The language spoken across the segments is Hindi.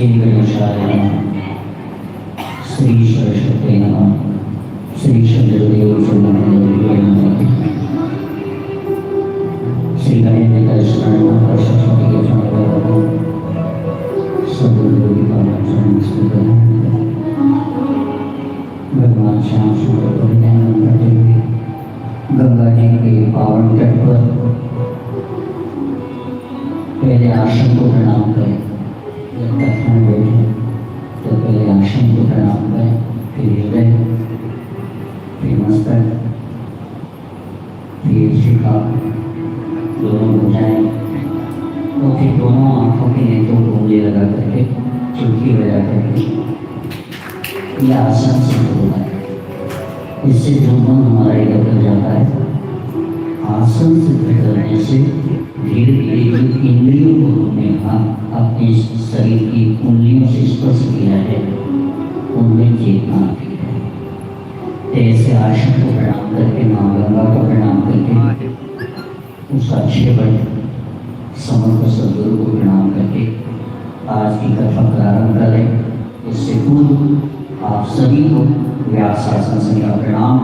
श्री गणेशाय नमः। श्री सरस्वती नमः। श्री चंद्रदेव नमः। श्री गणेश जी का स्मरण कर सरस्वती के चरण सदगुरु की पावन चरण भगवान श्याम सुंदर को ध्यान करते हुए गंगा जी के पावन तट पर पहले आश्रम को प्रणाम करें। जब कथा में बैठे तो पहले आश्रम को प्रणाम करें, फिर हृदय, फिर मस्तक, फिर शिखा, दोनों भुजाएं और फिर दोनों आंखों के नेत्रों को उंगली लगा करके चुटकी बजा करके यह आसन सिद्ध होता है। इससे जो मन हमारा एकत्र जाता है, आसन सिद्ध करने से धीरे धीरे जो इंद्रियों को हमने अपने शरीर की उंगलियों से स्पर्श किया है उनमें चेतना आती है। ऐसे आसन को प्रणाम करके, माँ गंगा को प्रणाम करके, उस अच्छे बड़े समर्थ सदगुरु को प्रणाम करके आज की कथा प्रारंभ करें। इससे पूर्व आप सभी को व्यास आसन से का प्रणाम।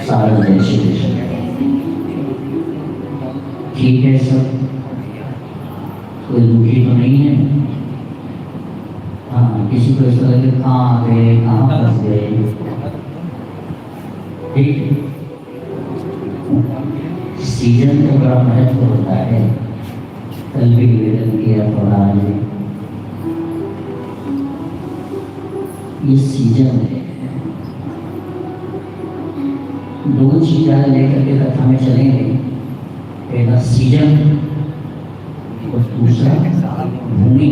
सारा जय श्री कृष्ण। ठीक है सब, कोई दुखी तो नहीं है? हाँ, किसी को ऐसा लगे कहाँ गए, कहाँ फंस गए? ठीक है, सीजन का बड़ा महत्व होता है। कल भी निवेदन किया थोड़ा आज ये सीजन है। दो चीज़ें लेकर के कथा में चलेंगे। पहला सीजन और दूसरा भूमि।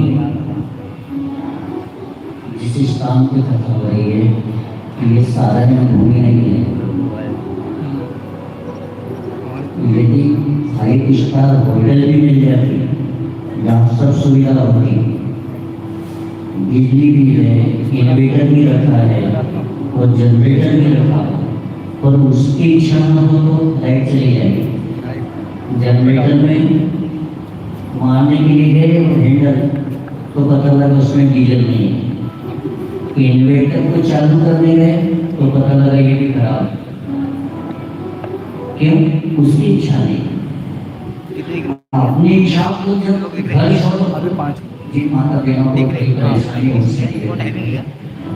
जिस स्थान की कथा हो रही है कि ये साधारण भूमि नहीं है। यदि 5 स्टार होटल भी मिल जाती जहाँ सब सुविधा होती, बिजली भी है, इन्वर्टर भी रखा है और जनरेटर भी रखा है, और उसकी इच्छा न हो तो लाइट चली जाएगी। जनरेटर में मारने के लिए गए हैंडल तो पता लगा उसमें डीजल नहीं है। इन्वर्टर को चालू करने गए तो पता लगा ये भी खराब। क्यों? उसकी इच्छा नहीं। अपनी इच्छा को जब घर छोड़ो, जिन माता बहनों को बड़ी परेशानी हो सकती है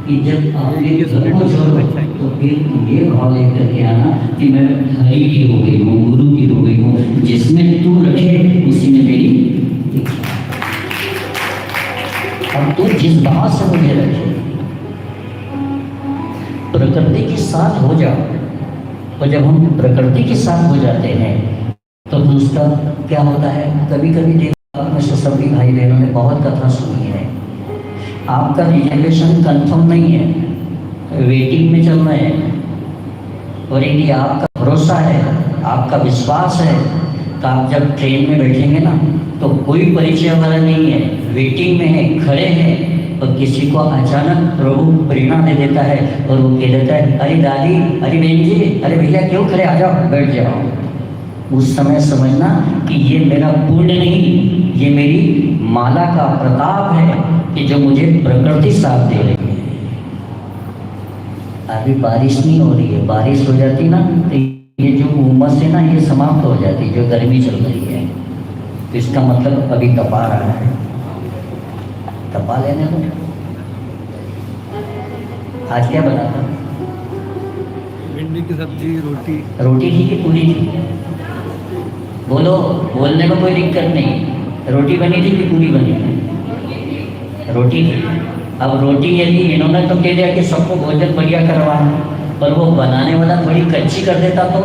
कि जब अपने घर को छोड़ो तो फिर ये भाव लेकर के आना कि मैं हरि की हो गई हूँ, गुरु की हो गई हूँ, जिसमें तू रखे उसी में मेरी इच्छा। अब तू जिस बात से मुझे रखे, प्रकृति के साथ हो जाओ। और जब हम प्रकृति के साथ हो जाते हैं तो उसका क्या होता है? कभी कभी देखा में से सभी भाई बहनों ने बहुत कथा सुनी है। आपका रिजर्वेशन कंफर्म नहीं है, वेटिंग में चल रहे हैं, और यदि आपका भरोसा है, आपका विश्वास है, तो आप जब ट्रेन में बैठेंगे ना तो कोई परिचय वाला नहीं है, वेटिंग में है, खड़े हैं, और किसी को अचानक प्रभु प्रेरणा दे देता है और वो कह देता है, अरे दादी, अरे बहन जी, अरे भैया क्यों खड़े, आ जाओ, बैठ जाओ। उस समय समझना कि ये मेरा पुण्य नहीं, ये मेरी माला का प्रताप है कि जो मुझे प्रकृति साथ दे रही है। अभी बारिश नहीं हो रही है, बारिश हो जाती ना तो ये जो उमस है ना ये समाप्त हो जाती, जो गर्मी चल रही है। तो इसका मतलब अभी तपा रहा है, तपा लेने दो। आज क्या बना था? भिंडी की सब्जी, रोटी। रोटी थी कि पूरी थी? बोलो, बोलने में कोई दिक्कत नहीं। रोटी बनी थी कि पूरी बनी थी? रोटी थी। अब रोटी यदि इन्होंने तो कह दिया कि सबको भोजन बढ़िया करवाना, पर वो बनाने वाला थोड़ी कच्ची कर देता तो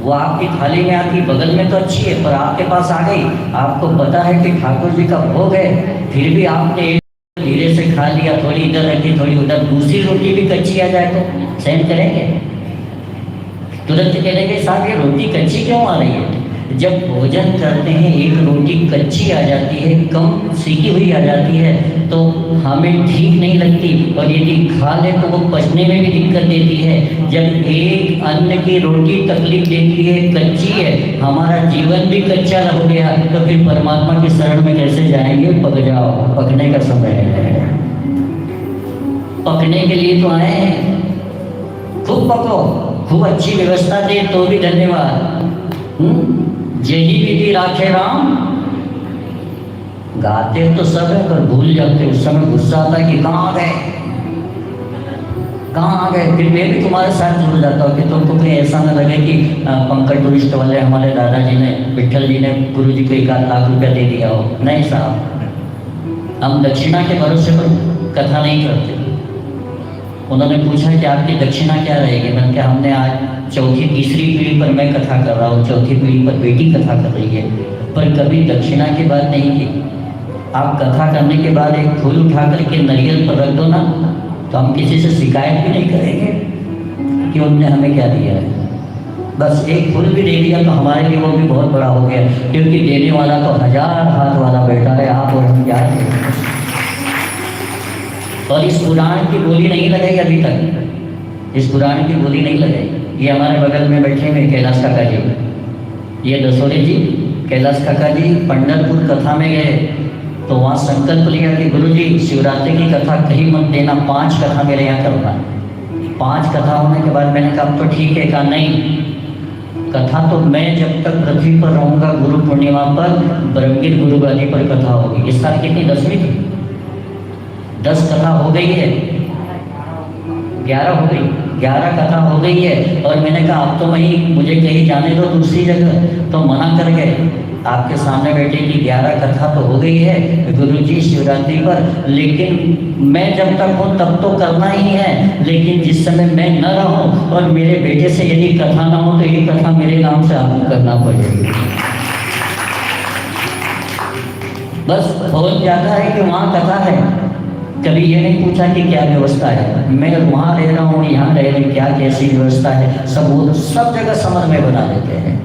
वो आपकी थाली में आती, बगल में तो अच्छी है, पर आपके पास आ गई, आपको पता है कि ठाकुर जी का भोग है, फिर भी आपने धीरे से खा लिया, थोड़ी इधर रखी, थोड़ी उधर, दूसरी रोटी भी कच्ची आ जाए तो सहन करेंगे? तुरंत कहेंगे साहब ये रोटी कच्ची क्यों आ रही है? जब भोजन करते हैं एक रोटी कच्ची आ जाती है, कम सीखी हुई आ जाती है, तो हमें ठीक नहीं लगती, और यदि खा ले तो वो पचने में भी दिक्कत देती है। जब एक अन्न की रोटी तकलीफ देती है, कच्ची है, हमारा जीवन भी कच्चा हो गया, तो फिर परमात्मा की शरण में कैसे जाएंगे? पक जाओ, पकने का समय है। पकने के लिए तो आए हैं, खूब पको, खूब अच्छी व्यवस्था दे तो भी धन्यवाद। यही विधि राखे राम, गाते तो सब है पर भूल जाते। उस समय गुस्सा आता है कि कहाँ गए, कहाँ आ गए। फिर मैं भी तुम्हारे साथ जुड़ जाता हूँ कि तुमको कहीं ऐसा ना लगे कि पंकज टूरिस्ट वाले हमारे दादाजी ने, विठल जी ने गुरु जी को 1 लाख रुपया दे दिया हो। नहीं साहब, हम दक्षिणा के भरोसे पर कथा नहीं करते। उन्होंने पूछा कि आपकी दक्षिणा क्या रहेगी? मैंने कहा हमने आज चौथी तीसरी पीढ़ी पर मैं कथा कर रहा हूँ, चौथी पीढ़ी पर बेटी कथा कर रही है, पर कभी दक्षिणा की बात नहीं की। आप कथा करने के बाद एक फूल उठा करके नारियल पर रख दो ना, तो हम किसी से शिकायत भी नहीं करेंगे कि उनने हमें क्या दिया है। बस एक फूल भी दे दिया तो हमारे लिए वो भी बहुत बड़ा हो गया, क्योंकि देने वाला तो 1000 हाथ वाला बैठा है। आप और हम क्या है। और इस पुराण की बोली नहीं लगाई अभी तक, इस पुराण की बोली नहीं लगाई। ये हमारे बगल में बैठे हुए कैलाश काका जी, ये दसोरे जी, कैलाश काका जी पंढरपुर कथा में गए तो वहाँ संकल्प लिया कि गुरु जी शिवरात्रि की कथा कहीं मत देना, 5 कथा मेरे यहाँ करना। 5 कथा होने के बाद मैंने कहा अब तो ठीक है। कहा नहीं, कथा तो मैं जब तक पृथ्वी पर रहूँगा गुरु पूर्णिमा पर ब्रह्मगिर गुरु गादी पर कथा होगी। इस साल कितनी 10वीं थी? 10 कथा हो गई है, 11 हो गई, 11 कथा हो गई है। और मैंने कहा अब तो मुझे कहीं जाने दो दूसरी जगह, तो मना कर गए। आपके सामने बैठे कि 11 कथा तो हो गई है गुरु जी शिवरात्रि पर, लेकिन मैं जब तक हूँ तब तो करना ही है, लेकिन जिस समय मैं न रहूँ और मेरे बेटे से यदि कथा ना हो तो ये कथा मेरे नाम से आपको करना पड़ेगी। बस बहुत ज़्यादा है कि वहाँ कथा है, कभी ये नहीं पूछा कि क्या व्यवस्था है। मैं वहाँ रह रहा हूँ, यहाँ रह रहे, क्या कैसी व्यवस्था है, सब जगह समन्वय बना लेते हैं।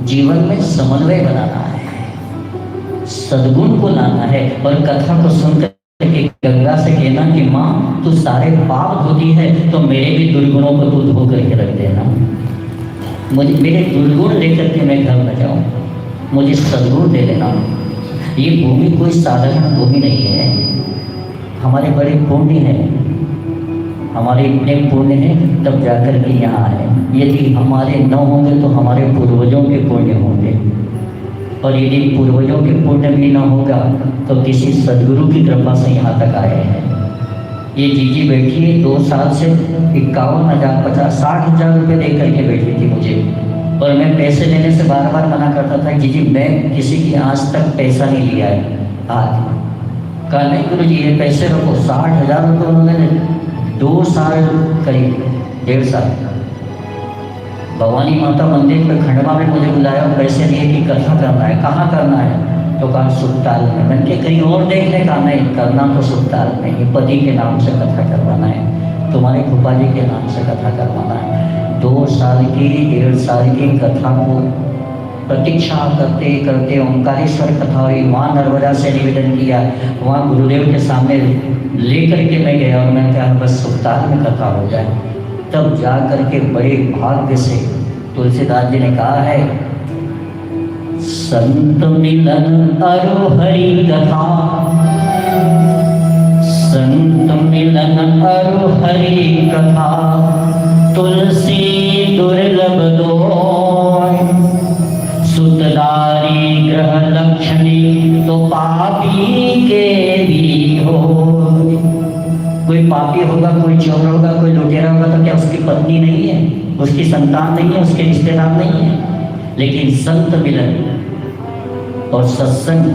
जीवन में समन्वय बनाना है, सद्गुण को लाना है। और कथा को सुनकर के गंगा से कहना कि माँ तू सारे पाप धोती है तो मेरे भी दुर्गुणों को तू धो करके रख देना। मुझे मेरे दुर्गुण लेकर के मैं घर न जाऊँ, मुझे सद्गुण दे देना। ये भूमि कोई साधारण भूमि नहीं है, हमारे बड़े पुण्य हैं, हमारे इतने पुण्य हैं तब जाकर के यहाँ आए। यदि हमारे न होंगे तो हमारे पूर्वजों के पुण्य होंगे, और यदि पूर्वजों के पुण्य भी न होगा तो किसी सदगुरु की कृपा से यहाँ तक आए हैं। ये जीजी बैठी है 2 साल से 51,000 50 60,000 रुपये दे करके बैठी थी मुझे, और मैं पैसे देने से बार बार मना करता था। जीजी मैं किसी की आज तक पैसा नहीं लिया है। आज कहा नहीं गुरु जी ये पैसे रखो। 60,000 रुपये उन्होंने 2 साल करीब 1.5 साल भवानी माता मंदिर पे खंडवा में मुझे बुलाया, पैसे दिए कि कथा करना है। कहाँ करना है? तो कहा सुखताल में। मैंने कहा कहीं और देखने का नहीं, करना तो सुखताल में ही। पति के नाम से कथा करवाना है, तुम्हारे फूफा जी के नाम से कथा करवाना है। 2 साल की 1.5 साल की कथा को प्रतीक्षा करते करते ओंकारेश्वर कथा हुई, वहाँ नर्मदा से निवेदन किया, वहाँ गुरुदेव के सामने लेकर के मैं गया और मैंने कहा बस सुखताल में कथा हो जाए। तब जा कर के बड़े भाग्य से तुलसीदास जी ने कहा है संत मिलन अरु हरि कथा, संत मिलन अरु हरि कथा, तुलसी दुर्लभ दोय, सुतदारी ग्रह लक्षणी तो पापी के भी हो। कोई पापी होगा, कोई चोर होगा, कोई लुटेरा होगा तो क्या उसकी पत्नी नहीं है, उसकी संतान नहीं है, उसके रिश्तेदार नहीं है। लेकिन संत मिलन और सत्संग,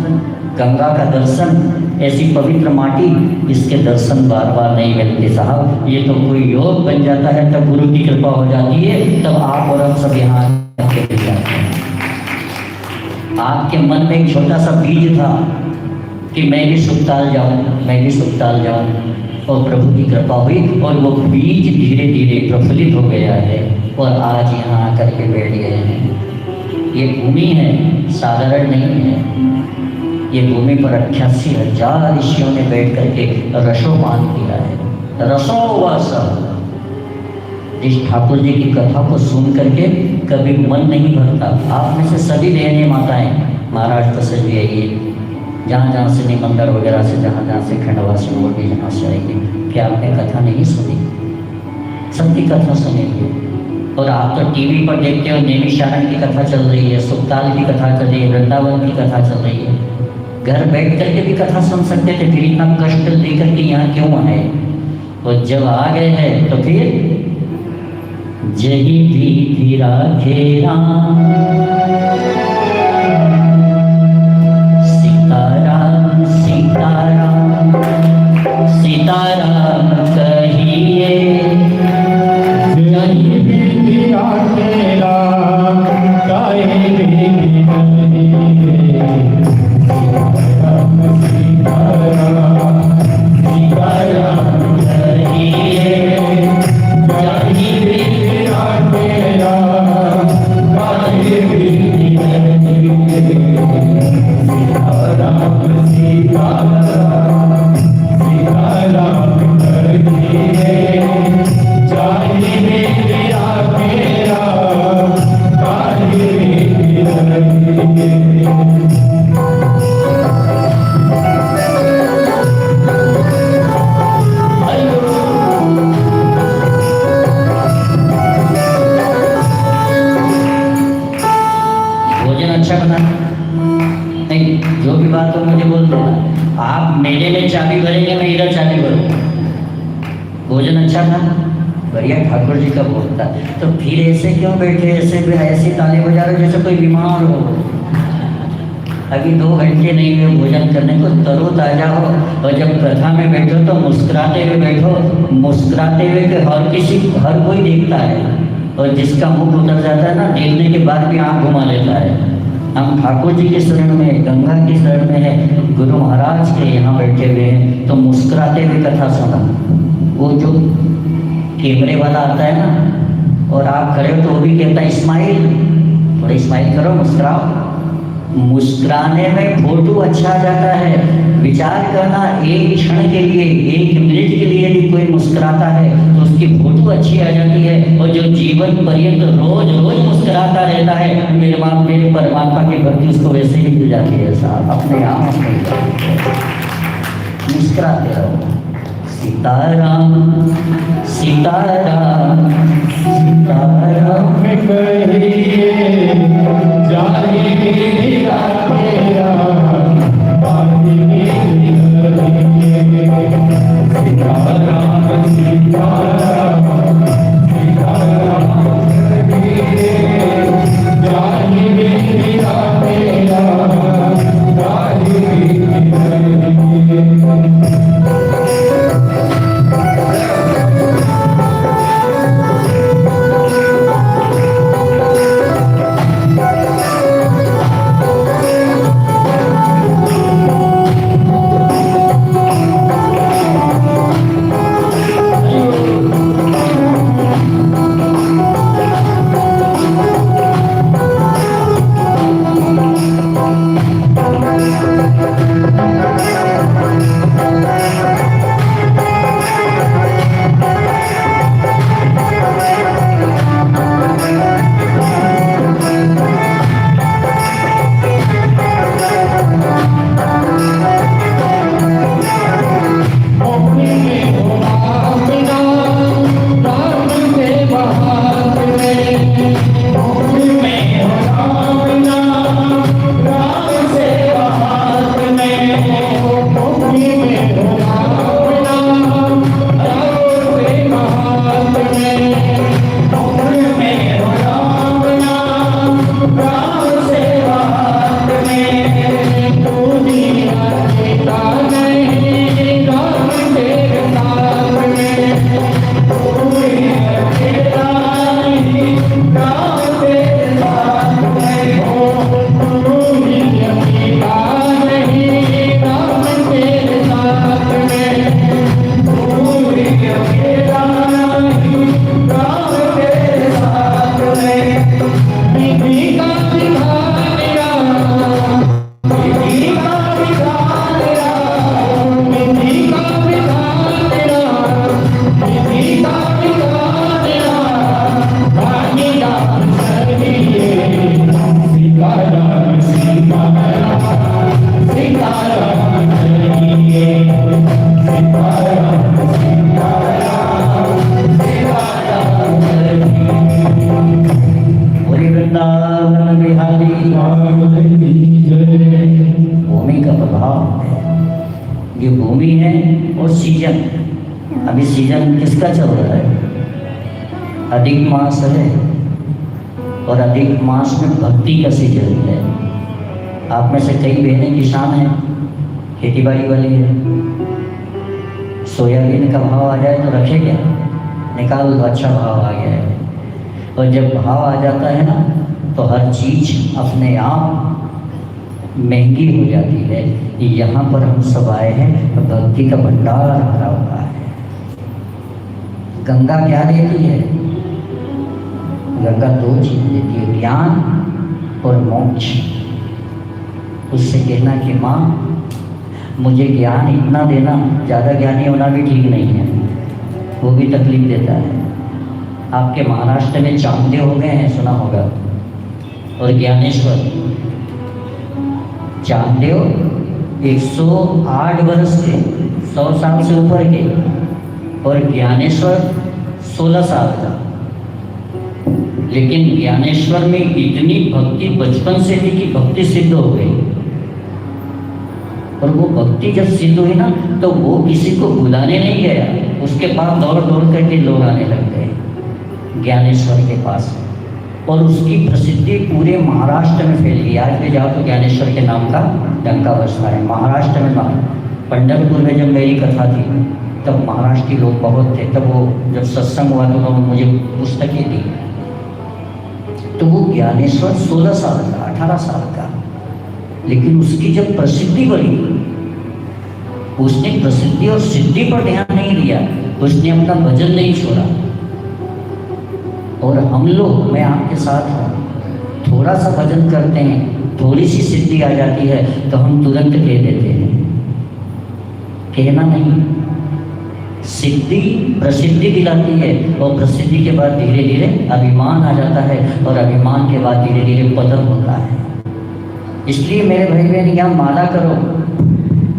गंगा का दर्शन, ऐसी पवित्र माटी, इसके दर्शन बार बार नहीं मिलते साहब। ये तो कोई योग बन जाता है, तब गुरु की कृपा हो जाती है, तब आप और हम सब यहाँ आके जाते हैं। आपके मन में एक छोटा सा बीज था कि मैं भी सुखताल जाऊँ, मैं भी सुखताल जाऊँ, और प्रभु की कृपा हुई और वो बीज धीरे धीरे प्रफुल्लित हो गया है और आज यहाँ आकर के बैठ गए हैं। ये भूमि है, साधारण नहीं है। ये भूमि पर 88,000 ऋषियों ने बैठ करके रसोपान किया है। रसोवास। इस ठाकुर जी की कथा को सुन करके कभी मन नहीं भरता। आप में से सभी बहनें माताएं महाराष्ट्र से भी आइए, जहाँ जहाँ से निमंदर वगैरह से, जहाँ से खंडवा से, वो भी जहाँ से आएंगे। क्या आपने कथा नहीं सुनी? सबकी कथा सुनेंगे। और आप तो टीवी पर देखते हो, नैमिषारण्य की कथा चल रही है, सुखताल की कथा चल रही है, वृंदावन की कथा चल रही है। घर बैठ करके भी कथा सुन सकते थे, फिर इतना कष्ट लेकर के यहाँ क्यों आए? और जब आ गए हैं तो फिर जही भी राखे राम, सीताराम सीताराम सीताराम कहिए, जही भी राखे राम कहे भी कहिए, सीताराम सीताराम सीताराम कहिए, जही भी राखे राम कहे भी कहिए, सीताराम सीताराम सीताराम कहिए, जही भी राखे राम कहे भी कहिए। भोजन अच्छा बना नहीं, जो भी बात हो मुझे बोल देना। आप मेले में चाबी भरेंगे, मैं इधर चाबी भरूंगा। भोजन अच्छा था, बढ़िया ठाकुर जी का भोग था। तो फिर ऐसे क्यों बैठे, ऐसे ताले बजा रहे जैसे कोई बीमार हो? अभी 2 घंटे नहीं हुए भोजन करने को, तरोताजा हो। और जब कथा में बैठो तो मुस्कुराते हुए बैठो, मुस्कुराते हुए कि हर कोई देखता है। और जिसका मुख उतर जाता है ना, देखने के बाद भी आँख घुमा लेता है। हम ठाकुर जी के शरण में, गंगा की शरण में है, गुरु महाराज के यहाँ बैठे हुए हैं, तो मुस्कुराते हुए कथा सुना। वो जो कैमरे वाला आता है ना, और आप खड़े हो तो वो भी कहता है स्माइल, थोड़ा स्माइल करो, मुस्कुराओ। मुस्कुराने में फोटो अच्छा आ जाता है। विचार करना, एक क्षण के लिए, 1 मिनट के लिए भी कोई मुस्कुराता है तो उसकी फोटो अच्छी आ जाती है। और जो जीवन पर्यंत रोज रोज मुस्कुराता रहता है, मेरे परमात्मा की भक्ति उसको वैसे ही मिल जाती है साहब, अपने आप मुस्कुराते रहो। सीताराम सीताराम सीताराम कहिए, जाहि भी राखे राम कहे भी कहिए, सीताराम सीताराम सीताराम कहिए, जाहि भी राखे राम कहे भी कहिए। भाव है। ये भूमि है और सीजन, अभी सीजन किसका चल रहा है? अधिक मास है, और अधिक मास में भक्ति का सीजन है। आप में से कई बहनें किसान हैं, खेती बाड़ी वाली है। सोयाबीन का भाव आ जाए तो रखे क्या, निकाल दो, अच्छा भाव आ गया है। और जब भाव आ जाता है ना तो हर चीज अपने आप महंगी हो जाती है। यहाँ पर हम सब आए हैं तो भक्ति का भंडार भरा हुआ है। गंगा क्या देती है? गंगा दो चीज देती है, ज्ञान और मोक्ष। उससे कहना कि माँ मुझे ज्ञान इतना देना, ज़्यादा ज्ञानी होना भी ठीक नहीं है, वो भी तकलीफ देता है। आपके महाराष्ट्र में चांगदेव हो गए हैं, सुना होगा, और ज्ञानेश्वर। चांगदेव 108 वर्ष के, 100 साल से ऊपर के, और ज्ञानेश्वर 16 साल का। लेकिन ज्ञानेश्वर में इतनी भक्ति बचपन से थी कि भक्ति सिद्ध हो गई। और वो भक्ति जब सिद्ध हुई ना तो वो किसी को बुलाने नहीं गया, उसके पास दौड़ दौड़ करके लोग आने लग गए ज्ञानेश्वर के पास। और उसकी प्रसिद्धि पूरे महाराष्ट्र में फैल गई। आज भी जाओ तो ज्ञानेश्वर के नाम का डंका बजता है महाराष्ट्र में। पंढरपुर में जब मेरी कथा थी तब महाराष्ट्र लोग बहुत थे। तब वो जब सत्संग हुआ तो उन्होंने मुझे पुस्तकें दी। तो वो ज्ञानेश्वर 16 साल का, 18 साल का, लेकिन उसकी जब प्रसिद्धि बढ़ी, उसने प्रसिद्धि और सिद्धि पर ध्यान नहीं दिया, उसने अपना भजन नहीं छोड़ा। और हम लोग, मैं आपके साथ हूँ, थोड़ा सा भजन करते हैं, थोड़ी सी सिद्धि आ जाती है तो हम तुरंत कह देते हैं। कहना नहीं, सिद्धि प्रसिद्धि दिलाती है, और प्रसिद्धि के बाद धीरे धीरे अभिमान आ जाता है, और अभिमान के बाद धीरे धीरे पतन होता है। इसलिए मेरे भाई बहन, यहाँ माला करो,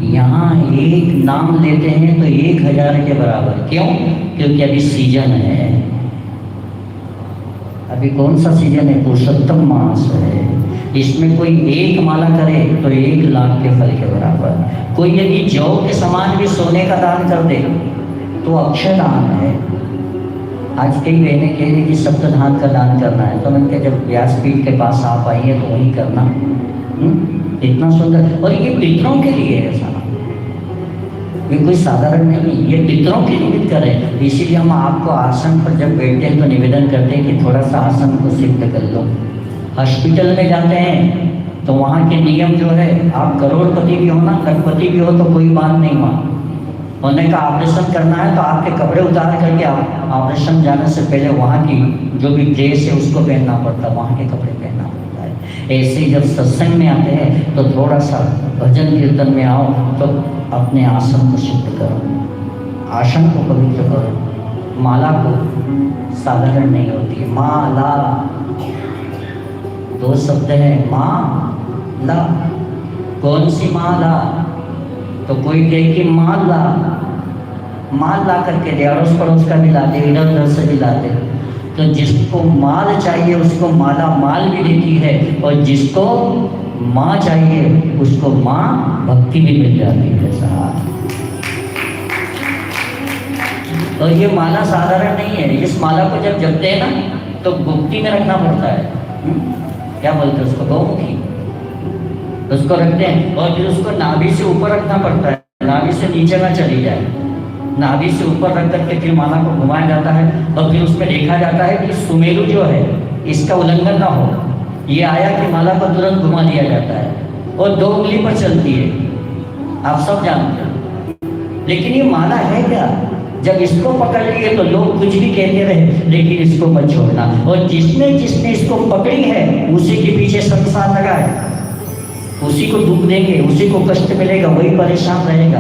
यहाँ एक नाम लेते हैं तो 1000 के बराबर। क्यों? क्योंकि अभी सीजन है। अभी कौन सा सीजन है? पुरुषोत्तम मास है। इसमें कोई एक माला करे तो 1 लाख के फल के बराबर। कोई यदि जौ के समान भी सोने का दान कर दे तो अक्षय दान है। आज कई बहनें कह रही कि सप्तधान का दान करना है, तो मैंने कहा जब व्यासपीठ के पास आप आई है तो वही करना। इतना सुंदर, और ये पितरों के लिए है सारा, ये कोई साधारण नहीं, ये पितरों के निमित्त करें। इसीलिए हम आपको आसन पर जब बैठते हैं तो निवेदन करते हैं कि थोड़ा सा आसन को सिद्ध कर लो। हॉस्पिटल में जाते हैं तो वहाँ के नियम जो है, आप करोड़पति भी हो ना, लखपति भी हो तो कोई बात नहीं। वहाँ होने का ऑपरेशन करना है तो आपके कपड़े उतार करके आप ऑपरेशन जाने से पहले वहाँ की जो भी ड्रेस है उसको पहनना पड़ता है, वहाँ के कपड़े पहनना पड़ता है। ऐसे ही जब सत्संग में आते हैं तो थोड़ा सा भजन कीर्तन में आओ तो अपने आसन को सिद्ध करो, आसन को पवित्र करो। माला को साधारण नहीं होती है। माला 2 शब्द है, माला। कौन सी माला? तो कोई कहे कि माला, माल ला करके दे, अड़ोस पड़ोस का भी लाते, इधर उधर से भी लाते। तो जिसको माल चाहिए उसको माला माल भी देती है, और जिसको माँ चाहिए उसको माँ भक्ति भी मिल जाती है साहब। और ये माला साधारण नहीं है। इस माला को जब जपते हैं ना तो गुप्ती में रखना पड़ता है। क्या बोलते हैं उसको? गौमुखी। उसको रखते हैं और फिर उसको नाभि से ऊपर रखना पड़ता है, नाभि से नीचे ना चली जाए। नाभि से ऊपर रख करके फिर माला को घुमाया जाता है, और फिर उसमें देखा जाता है कि सुमेरु जो है इसका उल्लंघन ना हो। ये आया कि माला को तुरंत घुमा दिया जाता है, और 2 उंगली पर चलती है, आप सब जानते हैं। लेकिन ये माला है क्या? जब इसको पकड़ लिए तो लोग कुछ भी कहते रहे, लेकिन इसको मत छोड़ना। और जिसने जिसने इसको पकड़ी है उसी के पीछे संसार लगा है, उसी को दुख देंगे, उसी को कष्ट मिलेगा, वही परेशान रहेगा।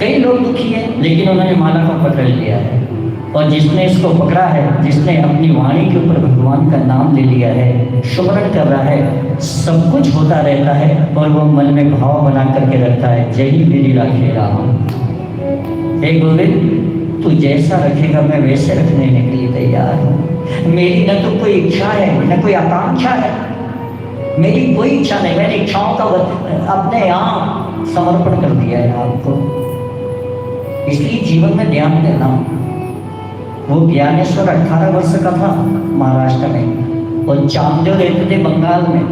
कई लोग दुखी हैं लेकिन उन्होंने माला को पकड़ लिया है, और जिसने इसको पकड़ा है, जिसने अपनी वाणी के ऊपर भगवान का नाम ले लिया है, सुमरण कर रहा है, सब कुछ होता रहता है, और वो मन में भाव बना करके रखता है, जय ही मेरी राखे राम। हे गोविंद, तू जैसा रखेगा मैं वैसे रखने के लिए तैयार हूँ। मेरी न तो कोई इच्छा है न कोई आकांक्षा है, मेरी कोई इच्छा नहीं, मैंने इच्छाओं का अपने आप समर्पण कर दिया है आपको। इसलिए जीवन में ध्यान देना। वो ज्ञानेश्वर 18 वर्ष का था महाराष्ट्र में, और चामदेव रहते थे बंगाल में।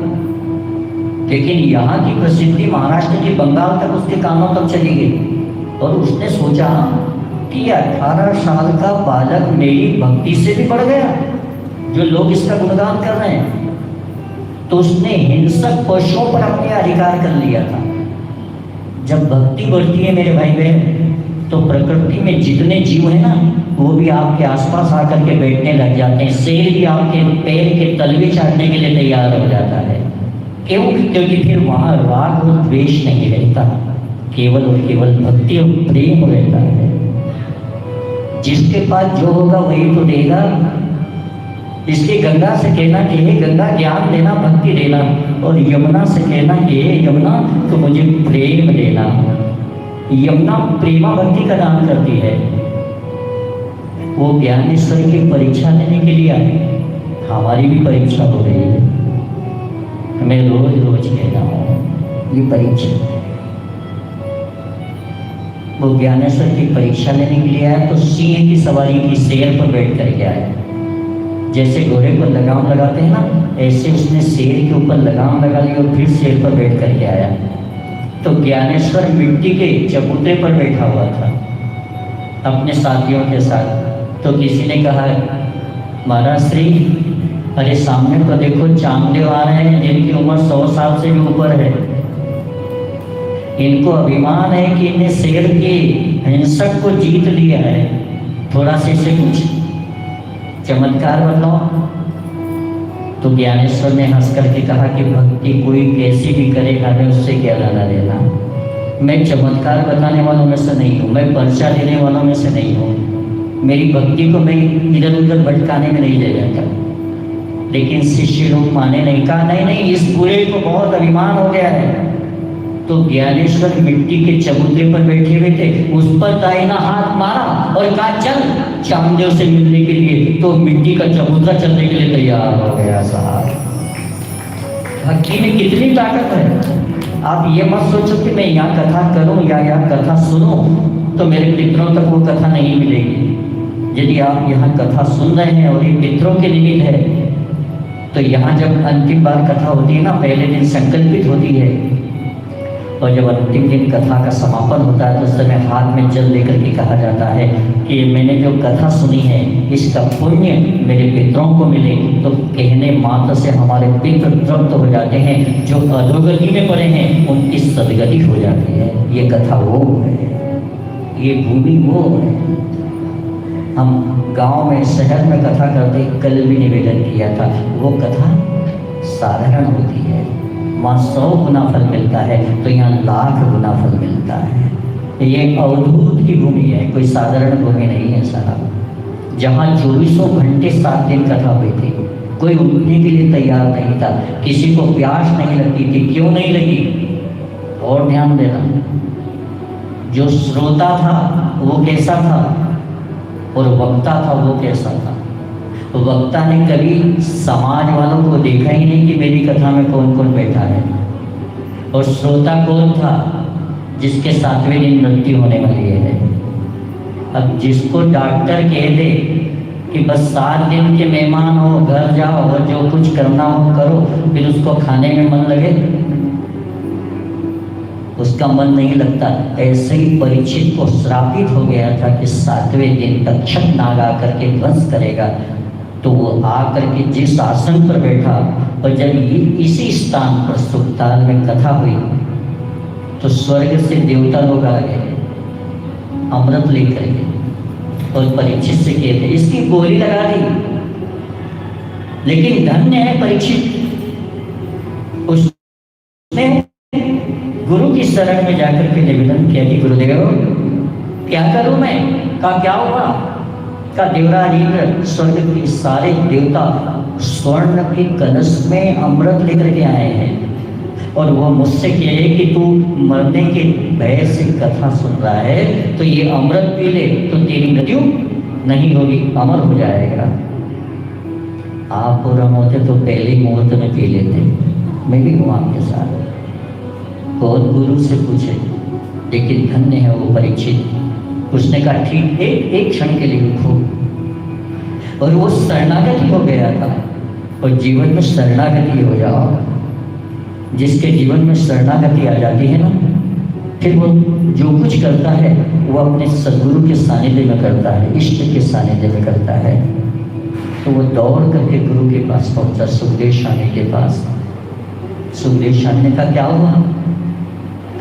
लेकिन यहाँ की प्रसिद्धि महाराष्ट्र की बंगाल तक उसके कानों तक चली गई। और उसने सोचा कि 18 साल का बालक मेरी भक्ति से भी बढ़ गया, जो लोग इसका गुणगान कर रहे हैं। तो उसने हिंसक पशुओं पर अपने अधिकार कर लिया था। जब भक्ति बढ़ती है मेरे भाई बहन, तो प्रकृति में जितने जीव है ना, वो भी आपके आसपास आकर के बैठने लग जाते हैं। शेर भी आपके पैर के तलवे चाटने के लिए तैयार हो जाता है। क्यों? क्योंकि फिर वहाँ राग और द्वेष नहीं रहता, केवल और केवल भक्ति और प्रेम रहता है। जिसके पास जो होगा वही तो देगा। इसलिए गंगा से कहना कि हे गंगा ज्ञान देना, भक्ति देना, और यमुना से कहना कि हे यमुना तो मुझे प्रेम देना। यमुना प्रेमा भक्ति का दान करती है। वो ज्ञानेश्वर की परीक्षा लेने के लिए आए। हमारी भी परीक्षा हो रही है, मैं रोज रोज कह रहा हूँ ये परीक्षा। वो ज्ञानेश्वर की परीक्षा लेने के लिए आया तो सिंह की सवारी की शेर पर बैठ करके आया। जैसे घोड़े पर लगाम लगाते हैं ना, ऐसे उसने शेर के ऊपर लगाम लगा ली और फिर शेर पर बैठ करके आया। तो ज्ञानेश्वर मिट्टी के चबूतरे पर बैठा हुआ था अपने साथियों के साथ। तो किसी ने कहा, महाराज श्री, अरे सामने तो देखो चामदेव आ रहे हैं जिनकी उम्र 100 साल से भी ऊपर है। इनको अभिमान है कि इन्हें शेर के हिंसक को जीत लिया है। थोड़ा से इसे कुछ चमत्कार बताओ। तो ज्ञानेश्वर ने हंस करके कहा कि भक्ति कोई कैसी भी करे, हमें उससे क्या लेना देना। मैं चमत्कार बताने वालों में से नहीं हूँ, मैं पर्चा देने वालों में से नहीं हूँ। मेरी भक्ति को मैं इधर उधर भटकाने में नहीं ले जाता। लेकिन शिष्य लोग माने नहीं, कहा नहीं नहीं, इस बूढ़े को बहुत अभिमान हो गया है। तो ज्ञानेश्वर मिट्टी के चबूतरे पर बैठे हुए थे, उस पर दाहिना हाथ मारा और कहा चल चामदेव से मिलने के लिए। तो मिट्टी का चबूतरा चलने के लिए तैयार हो गया साहब। भक्ति में कितनी ताकत है। आप ये मत सोचो कि मैं यहाँ कथा करूं या यहाँ कथा सुनूं तो मेरे पितरों तक वो कथा नहीं मिलेगी। यदि आप यहाँ कथा सुन रहे हैं और ये पितरों के निमित्त है, तो यहाँ जब अंतिम बार कथा होती है ना, पहले दिन संकल्पित होती है, और जब अंतिम दिन कथा का समापन होता है तो उस समय हाथ में जल लेकर के कहा जाता है कि मैंने जो कथा सुनी है इसका पुण्य मेरे पितरों को मिले। तो कहने मात्र से हमारे पितृ तृप्त हो जाते हैं, जो अधोगति में पड़े हैं उनकी सदगति हो जाती है। ये कथा वो है, ये भूमि वो है। हम गांव में शहर में कथा करते, कल भी निवेदन किया था, वो कथा साधारण होती है, वहाँ 100 गुना फल मिलता है, तो यहाँ 1,00,000 गुना फल मिलता है। ये अवधूत की भूमि है, कोई साधारण भूमि नहीं है साहब। जहाँ 24 घंटे 7 दिन कथा हुई थी, कोई उठने के लिए तैयार नहीं था, किसी को प्यास नहीं लगती थी। क्यों नहीं लगी? और ध्यान देना, जो श्रोता था वो कैसा था और वक्ता था वो कैसा था। वक्ता ने कभी समाज वालों को देखा ही नहीं कि मेरी कथा में कौन कौन बैठा है, और श्रोता कौन था? जिसके 7वें दिन मृत्यु होने वाली है। अब जिसको डॉक्टर कह दे कि बस 7 दिन के मेहमान हो, घर जाओ और जो कुछ करना हो करो, फिर उसको खाने में मन लगे, उसका मन नहीं लगता। ऐसे ही परीक्षित को श्रापित हो गया था कि 7वें दिन तक्षक नाग आकर के ध्वंस करेगा। तो वो आकर के जिस आसन पर बैठा, और जब इसी स्थान पर सुक्ताल में कथा हुई तो स्वर्ग से देवता लोग आ गए अमृत लेकर के, और परीक्षित से कहते इसकी गोली लगा दी। लेकिन धन्य है परीक्षित, उसने गुरु की शरण में जाकर के निवेदन किया कि गुरुदेव क्या करूं मैं? का क्या हुआ? का देवराज इंद्र, स्वर्ग के सारे देवता स्वर्ण के कलश में अमृत लेकर के आए हैं, और वो मुझसे कहे कि तू मरने के भय से कथा सुन रहा है तो ये अमृत पी ले तो तेरी मृत्यु नहीं होगी, अमर हो जाएगा। आप और हम होते तो पहले मुहूर्त में पी लेते। मैं भी हूँ आपके साथ। बहुत गुरु से पूछे, लेकिन धन्य है वो परीक्षित। उसने कहा ठीक एक क्षण के लिए रुको। और वो शरणागति हो गया था। और जीवन में शरणागति हो जाओ, जिसके जीवन में शरणागति आ जाती है ना, फिर वो जो कुछ करता है वो अपने सदगुरु के सानिध्य में करता है, इष्ट के सानिध्य में करता है। तो वो दौड़ करके गुरु के पास पहुंचा, सुखदेव स्वामी के पास। सुखदेव स्वामी ने कहा क्या हुआ?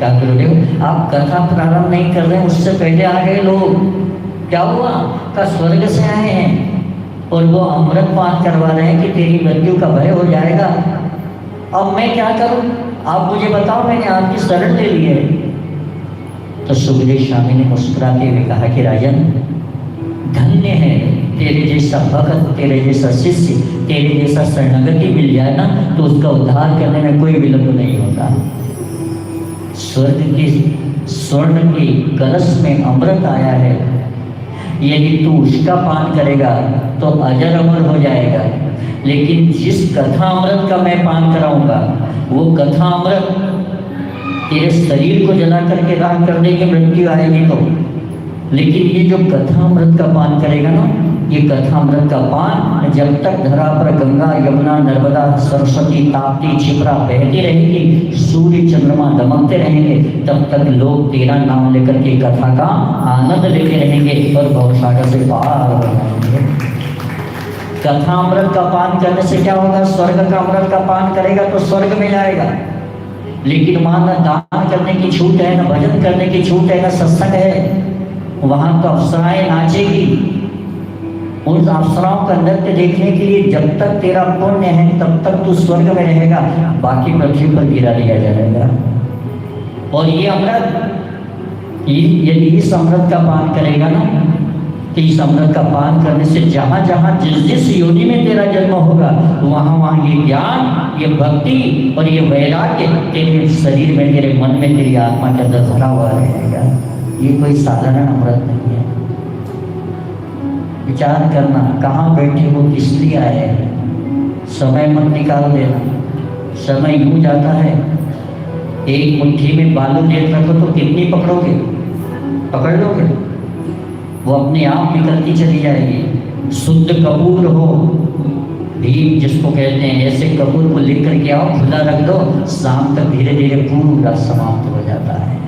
कहा गुरुदेव आप कथा प्रारंभ नहीं कर रहे, उससे पहले आ गए लोग, क्या हुआ? कहा स्वर्ग से आए हैं और वो अमृत पान करवा रहे हैं कि तेरी मृत्यु का भय हो जाएगा। अब मैं क्या करूं? आप मुझे बताओ, मैंने आपकी शरण ले ली है। तो सुखदेव स्वामी ने मुस्कुराते हुए कहा कि राजन, धन्य है तेरे जैसा भक्त, तेरे जैसा शिष्य, तेरे जैसा शरणागति मिल जाए ना, तो उसका उद्धार करने में कोई विलंब नहीं होता। स्वर्ग की स्वर्ण की कलश में अमृत आया है, यदि तू उसका पान करेगा तो अजर अमर हो जाएगा। लेकिन जिस कथा अमृत का मैं पान कराऊंगा, वो कथा अमृत तेरे शरीर को जला करके राख कर देगी, मृत्यु आएगी तो। लेकिन ये जो कथा अमृत का पान करेगा ना, ये कथा अमृत का पान जब तक धरा पर गंगा यमुना नर्मदा सरस्वती ताप्ती क्षिप्रा बहती रहेगी, सूर्य चंद्रमा दमकते रहेंगे, तब तक लोग तेरा नाम लेकर के कथा का आनंद लेते रहेंगे और भवसागर से पार हो जाएंगे। कथा अमृत का पान करने से क्या होगा? स्वर्ग का अमृत का पान करेगा तो स्वर्ग में जाएगा। लेकिन मान न दान करने की छूट है, न भजन करने की छूट है, न सत्संग है, वहां तो अप्सराएं नाचेगी। उन अप्सराओं का नृत्य देखने के लिए जब तक तेरा पुण्य है तब तक तू स्वर्ग में रहेगा, बाकी पृथ्वी पर गिरा दिया जाएगा। और ये अमृत, यदि इस अमृत का पान करेगा ना, तो इस अमृत का पान करने से जहां जहां जिस जिस योनि में तेरा जन्म होगा, वहां वहां ये ज्ञान, ये भक्ति और ये वैराग्य तेरे शरीर में, तेरे मन में, तेरी आत्मा के अंदर भरा हुआ रहेगा। ये कोई साधारण अमृत नहीं है। विचार करना, कहाँ बैठे हो, किस लिए आए हैं। समय मत निकाल देना, समय यूं जाता है। एक मुट्ठी में बालू लेट रखो तो कितनी पकड़ोगे? पकड़ लोगे? वो अपने आप निकलती चली जाएगी। शुद्ध कपूर हो, भीम जिसको कहते हैं, ऐसे कपूर को लेकर के आओ, खुला रख दो, शाम तक धीरे धीरे पूरा समाप्त हो जाता है।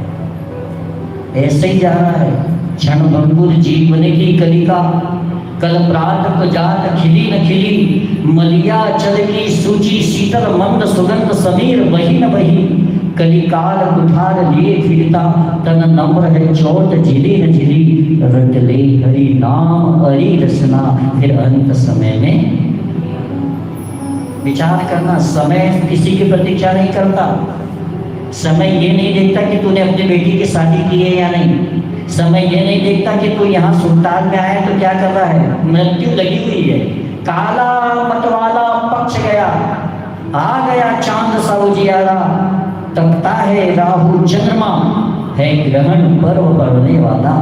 ऐसे ही जा रहा है क्षण भंगुर जीवन की कलिका, कल प्रात को जात खिली न खिली, मलिया चल की सूची शीतल मंद सुगंध समीर वही न वही, कलिकाल कुठार लिए फिरता तन नम्र है चोट झिली न झिली, रट ले हरि नाम हरि रसना, फिर अंत समय में। विचार करना, समय किसी की प्रतीक्षा नहीं करता। समय ये नहीं देखता कि तूने अपनी बेटी की शादी की है या नहीं। समय ये नहीं देखता कि तू यहाँ सुल्तान में आया तो क्या कर रहा है, मृत्यु लगी हुई है। काला मतवाला पक्ष गया, आ गया चांद सा उजियारा, तकता है राहु चंद्रमा, है ग्रहण पर्व पड़ने वाला।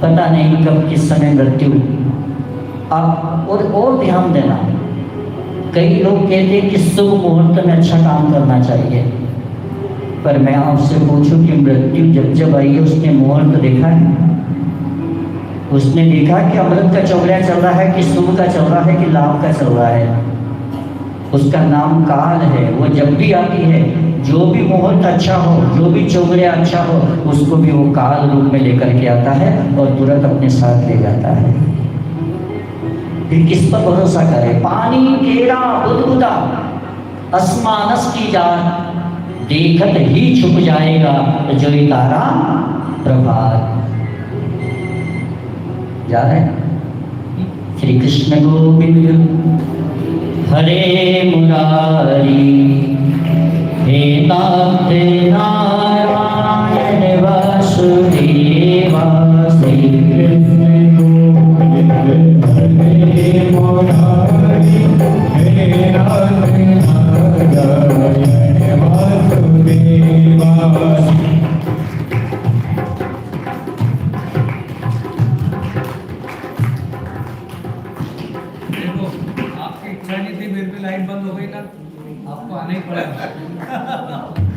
पता नहीं कब किस समय मृत्यु। अब और ध्यान देना, कई लोग कहते हैं कि शुभ मुहूर्त में अच्छा काम करना चाहिए, पर मैं आपसे पूछूं कि मृत्यु जब जब आई है उसने मुहूर्त देखा है? उसने देखा कि अमृत का चौगलिया चल रहा है, कि शुभ का चल रहा है, कि लाभ का चल रहा है? उसका नाम काल है। वो जब भी आती है, जो भी मुहूर्त अच्छा हो, जो भी चौगलिया अच्छा हो, उसको भी वो काल रूप में लेकर के आता है और तुरंत अपने साथ ले जाता है। फिर किस पर भरोसा करे? पानी केरा बुदबुदा असमानस की जान, देखत ही छुप जाएगा जो तारा प्रभात। जा रहे श्री कृष्ण गोविंद हरे मुरारी, हे नाथ नारायण वासुदेवा, श्री कृष्ण गोविंद हरे मुरारी, हे नाथ नारायण देखो, आपकी इच्छा नहीं थी, मेरे पे लाइट बंद हो गई ना, आपको आना ही पड़ेगा